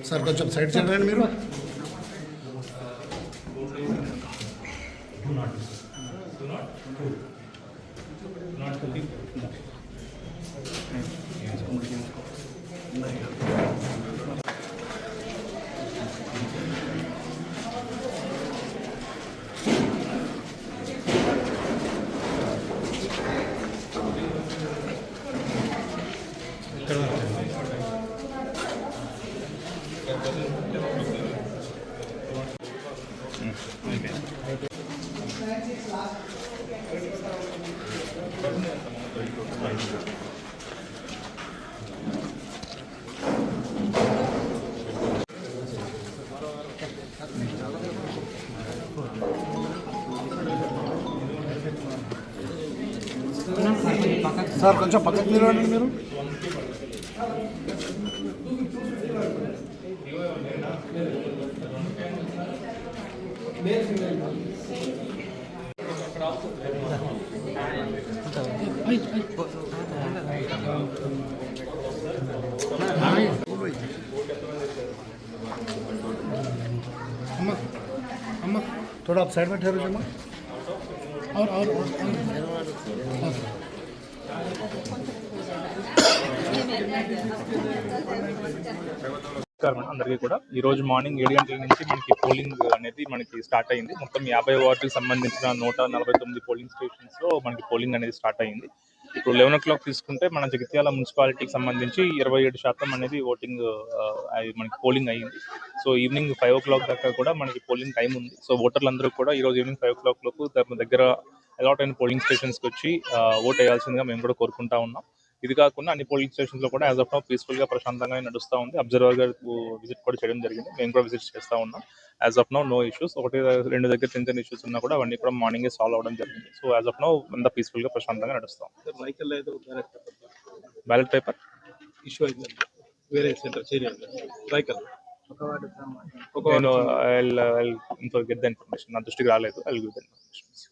Sir కొంచెం side చేయండి మీరు. సార్ కొంచెం పక్కకు నిలవండి మీరు. अम्मा अम्मा थोड़ा आप साइड में ठहरो अम्मा. और అందరికీ కూడా ఈరోజు మార్నింగ్ 7 గంటల నుంచి మనకి పోలింగ్ అనేది మనకి స్టార్ట్ అయింది. మొత్తం 50 వార్డులకు సంబంధించిన 149 పోలింగ్ స్టేషన్స్లో మనకి పోలింగ్ అనేది స్టార్ట్ అయింది. ఇప్పుడు 11 o'clock తీసుకుంటే మన జగిత్యాల మున్సిపాలిటీకి సంబంధించి 27% అనేది ఓటింగ్ మనకి పోలింగ్ అయ్యింది. సో ఈవినింగ్ 5 o'clock దాకా కూడా మనకి పోలింగ్ టైం ఉంది. సో ఓటర్లందరూ కూడా ఈరోజు ఈవినింగ్ 5 o'clock లోపు దగ్గర అలాట్ అయిన పోలింగ్ స్టేషన్స్కి వచ్చి ఓట్ వేయాల్సిందిగా మేము కూడా కోరుకుంటా ఉన్నాం. ఇది కాకుండా అన్ని పోలింగ్ స్టేషన్స్ లో కూడా యాజ్ ఆఫ్ నౌ పీస్ఫుల్ గా ప్రశాంతంగా నడుస్తూ ఉంది. అబ్జర్వర్ గారు విజిట్ కూడా చేయడం జరిగింది. మేము కూడా విజిట్ చేస్తా ఉన్నాం. As of now no issues. 1-2 దగ్గర చిన్న ఇష్యూస్ ఉన్నా కూడా అవన్నీ కూడా మార్నింగ్ సాల్వ్ అవడం జరిగింది. సో యాజ్ ఆఫ్ నౌ అంతా పీస్ఫుల్ గా ప్రశాంతంగా నడుస్తాం. బ్యాలెట్ పేపర్ ఇష్యూ అయింది. వేరే సెంటర్ నేను గెట్ ద ఇన్ఫర్మేషన్. నా దృష్టికి రాలేదు. I will give the information.